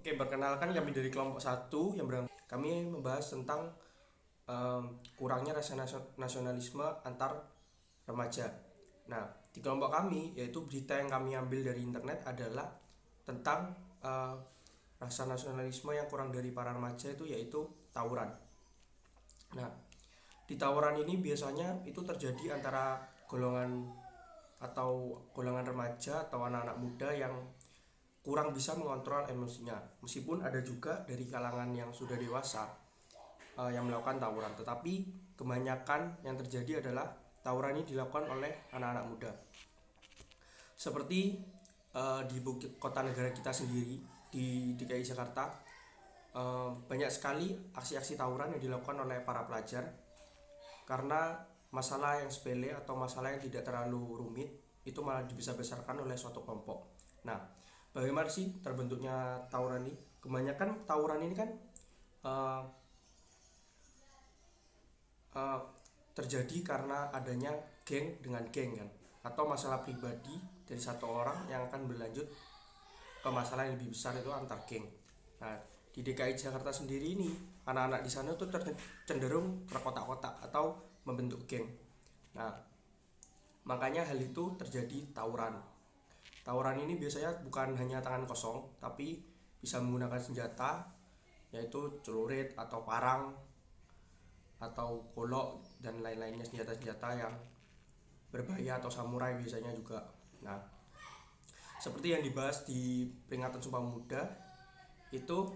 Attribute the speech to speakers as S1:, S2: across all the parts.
S1: Oke, perkenalkan kami dari kelompok satu yang kami membahas tentang kurangnya rasa nasionalisme antar remaja. Nah, di kelompok kami, yaitu berita yang kami ambil dari internet adalah tentang rasa nasionalisme yang kurang dari para remaja itu yaitu tawuran. Nah, di tawuran ini biasanya itu terjadi antara golongan remaja atau anak-anak muda yang kurang bisa mengontrol emosinya. Meskipun ada juga dari kalangan yang sudah dewasa yang melakukan tawuran, tetapi kebanyakan yang terjadi adalah tawuran ini dilakukan oleh anak-anak muda. Seperti di kota negara kita sendiri di DKI Jakarta, banyak sekali aksi-aksi tawuran yang dilakukan oleh para pelajar karena masalah yang sepele atau masalah yang tidak terlalu rumit itu malah dibesar-besarkan oleh suatu kelompok. Nah, bagaimana sih terbentuknya tawuran ini? Kebanyakan tawuran ini kan uh, uh, terjadi karena adanya geng dengan geng kan, atau masalah pribadi dari satu orang yang akan berlanjut ke masalah yang lebih besar itu antar geng. Nah, di DKI Jakarta sendiri ini anak-anak di sana tuh cenderung terkotak-kotak atau membentuk geng. Nah, makanya hal itu terjadi tawuran. Tawuran ini biasanya bukan hanya tangan kosong, tapi bisa menggunakan senjata, yaitu celurit atau parang atau golok dan lain-lainnya, senjata-senjata yang berbahaya atau samurai biasanya juga. Nah, seperti yang dibahas di peringatan Sumpah Pemuda itu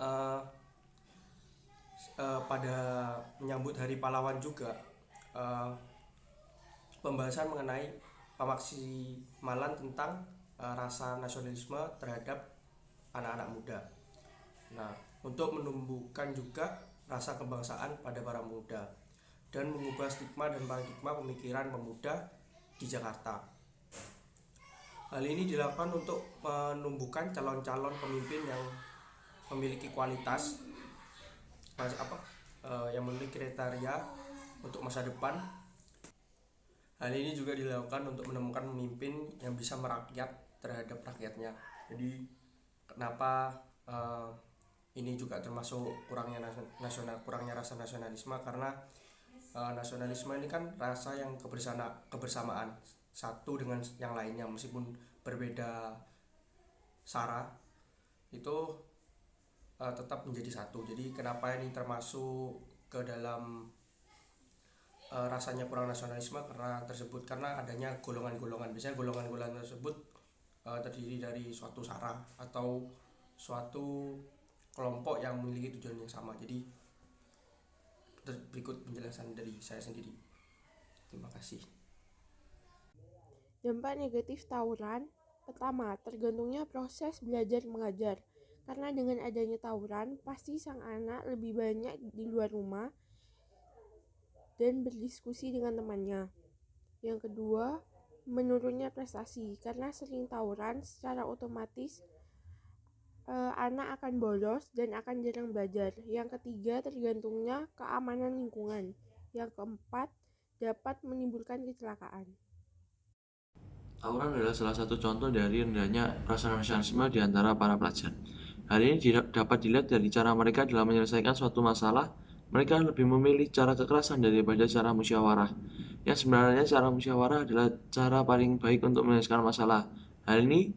S1: uh, pada menyambut Hari Pahlawan juga uh, pembahasan mengenai pemaksimalan tentang rasa nasionalisme terhadap anak-anak muda. Nah, untuk menumbuhkan juga rasa kebangsaan pada para muda dan mengubah stigma dan paradigma pemikiran pemuda di Jakarta. Hal ini dilakukan untuk menumbuhkan calon-calon pemimpin yang memiliki kualitas yang memiliki kriteria untuk masa depan. Hal ini juga dilakukan untuk menemukan pemimpin yang bisa merakyat terhadap rakyatnya. Jadi kenapa ini juga termasuk kurangnya rasa nasionalisme, karena nasionalisme ini kan rasa yang kebersamaan satu dengan yang lainnya meskipun berbeda sara itu tetap menjadi satu. Jadi kenapa ini termasuk ke dalam rasanya kurang nasionalisme karena adanya golongan-golongan. Biasanya golongan-golongan tersebut terdiri dari suatu sara atau suatu kelompok yang memiliki tujuan yang sama. Jadi berikut penjelasan dari saya sendiri. Terima kasih.
S2: Dampak negatif tawuran, pertama, tergantungnya proses belajar mengajar. Karena dengan adanya tawuran, pasti sang anak lebih banyak di luar rumah dan berdiskusi dengan temannya. Yang kedua, menurunnya prestasi. Karena sering tawuran, secara otomatis anak akan bolos dan akan jarang belajar. Yang ketiga, tergantungnya keamanan lingkungan. Yang keempat, dapat menimbulkan kecelakaan.
S3: Tawuran adalah salah satu contoh dari rendahnya rasa nasionalisme di antara para pelajar. Hal ini dapat dilihat dari cara mereka dalam menyelesaikan suatu masalah. Mereka lebih memilih cara kekerasan daripada cara musyawarah. Yang sebenarnya cara musyawarah adalah cara paling baik untuk menyelesaikan masalah. Hal ini,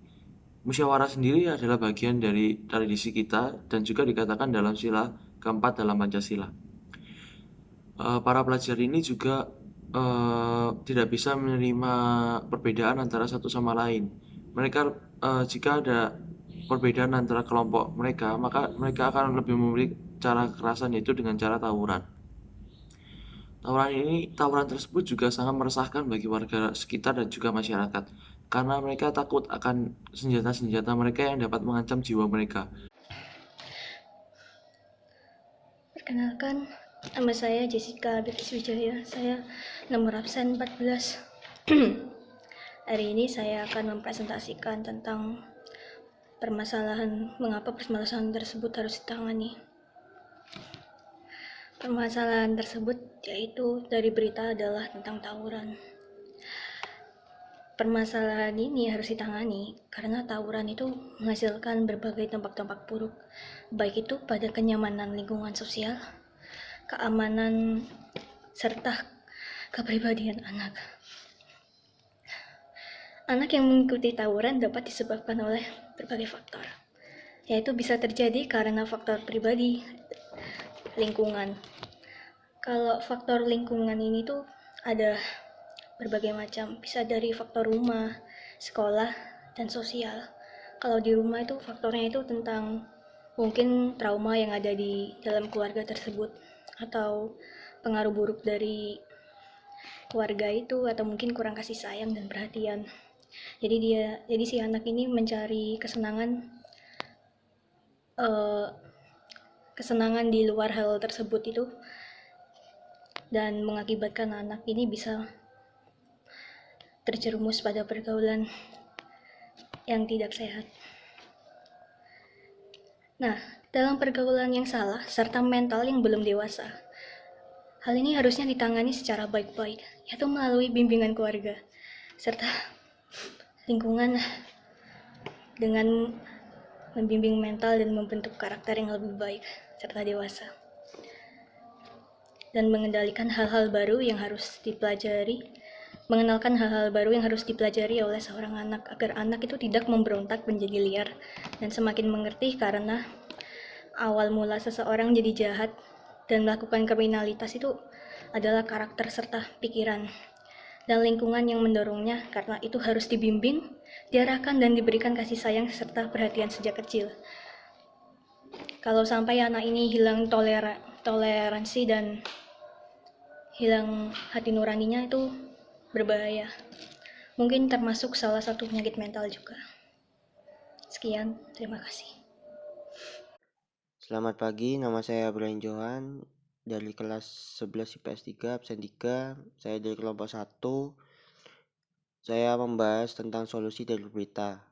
S3: musyawarah sendiri adalah bagian dari tradisi kita dan juga dikatakan dalam sila keempat dalam Pancasila. Para pelajar ini juga tidak bisa menerima perbedaan antara satu sama lain. Mereka jika ada perbedaan antara kelompok mereka, maka mereka akan lebih memilih cara kekerasan, yaitu dengan cara tawuran. Tawuran tersebut juga sangat meresahkan bagi warga sekitar dan juga masyarakat, karena mereka takut akan senjata-senjata mereka yang dapat mengancam jiwa mereka.
S4: Perkenalkan, nama saya Jessica Beatrice Wijaya. Saya nomor absen 14. Hari ini saya akan mempresentasikan tentang mengapa permasalahan tersebut harus ditangani. Permasalahan tersebut yaitu dari berita adalah tentang tawuran. permasalahan ini harus ditangani karena tawuran itu menghasilkan berbagai dampak-dampak buruk, baik itu pada kenyamanan lingkungan sosial, keamanan, serta kepribadian anak. Anak yang mengikuti tawuran dapat disebabkan oleh berbagai faktor, yaitu bisa terjadi karena faktor pribadi, lingkungan. Kalau faktor lingkungan ini tuh ada berbagai macam, bisa dari faktor rumah, sekolah, dan sosial. Kalau di rumah itu faktornya itu tentang mungkin trauma yang ada di dalam keluarga tersebut, atau pengaruh buruk dari keluarga itu, atau mungkin kurang kasih sayang dan perhatian. Jadi si anak ini mencari kesenangan di luar hal tersebut itu, dan mengakibatkan anak ini bisa terjerumus pada pergaulan yang tidak sehat. Nah, dalam pergaulan yang salah serta mental yang belum dewasa, hal ini harusnya ditangani secara baik-baik, yaitu melalui bimbingan keluarga serta lingkungan dengan membimbing mental dan membentuk karakter yang lebih baik serta dewasa, dan mengendalikan hal-hal baru yang harus dipelajari, mengenalkan hal-hal baru yang harus dipelajari oleh seorang anak agar anak itu tidak memberontak menjadi liar dan semakin mengerti, karena awal mula seseorang jadi jahat dan melakukan kriminalitas itu adalah karakter serta pikiran dan lingkungan yang mendorongnya, karena itu harus dibimbing, diarahkan, dan diberikan kasih sayang serta perhatian sejak kecil. Kalau sampai anak ini hilang toleransi dan hilang hati nuraninya, itu berbahaya. Mungkin termasuk salah satu penyakit mental juga. Sekian, terima kasih.
S5: Selamat pagi, nama saya Brian Johan dari kelas 11 IPS 3, absen 3. Saya dari kelompok 1. Saya membahas tentang solusi dari berita.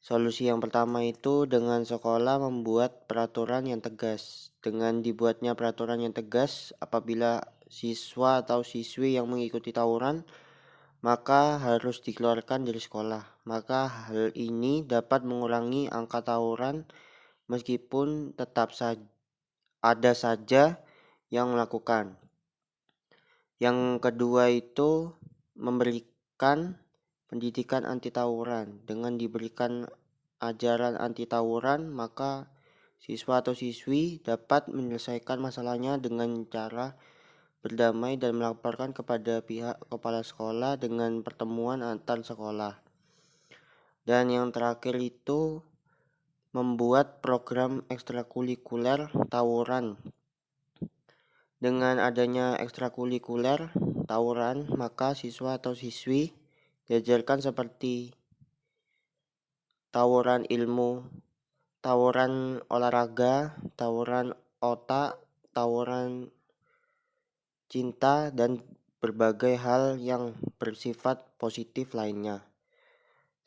S5: Solusi yang pertama itu dengan sekolah membuat peraturan yang tegas. Dengan dibuatnya peraturan yang tegas, apabila siswa atau siswi yang mengikuti tawuran, maka harus dikeluarkan dari sekolah. Maka hal ini dapat mengurangi angka tawuran, meskipun tetap ada saja yang melakukan. Yang kedua itu memberikan pendidikan anti tawuran. Dengan diberikan ajaran anti tawuran, maka siswa atau siswi dapat menyelesaikan masalahnya dengan cara berdamai dan melaporkan kepada pihak kepala sekolah dengan pertemuan antar sekolah. Dan yang terakhir itu membuat program ekstrakurikuler tawuran. Dengan adanya ekstrakurikuler tawuran, maka siswa atau siswi diajarkan seperti tawuran ilmu, tawuran olahraga, tawuran otak, tawuran cinta, dan berbagai hal yang bersifat positif lainnya.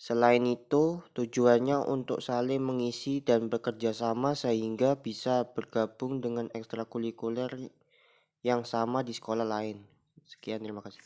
S5: Selain itu, tujuannya untuk saling mengisi dan bekerja sama sehingga bisa bergabung dengan ekstrakurikuler yang sama di sekolah lain. Sekian, terima kasih.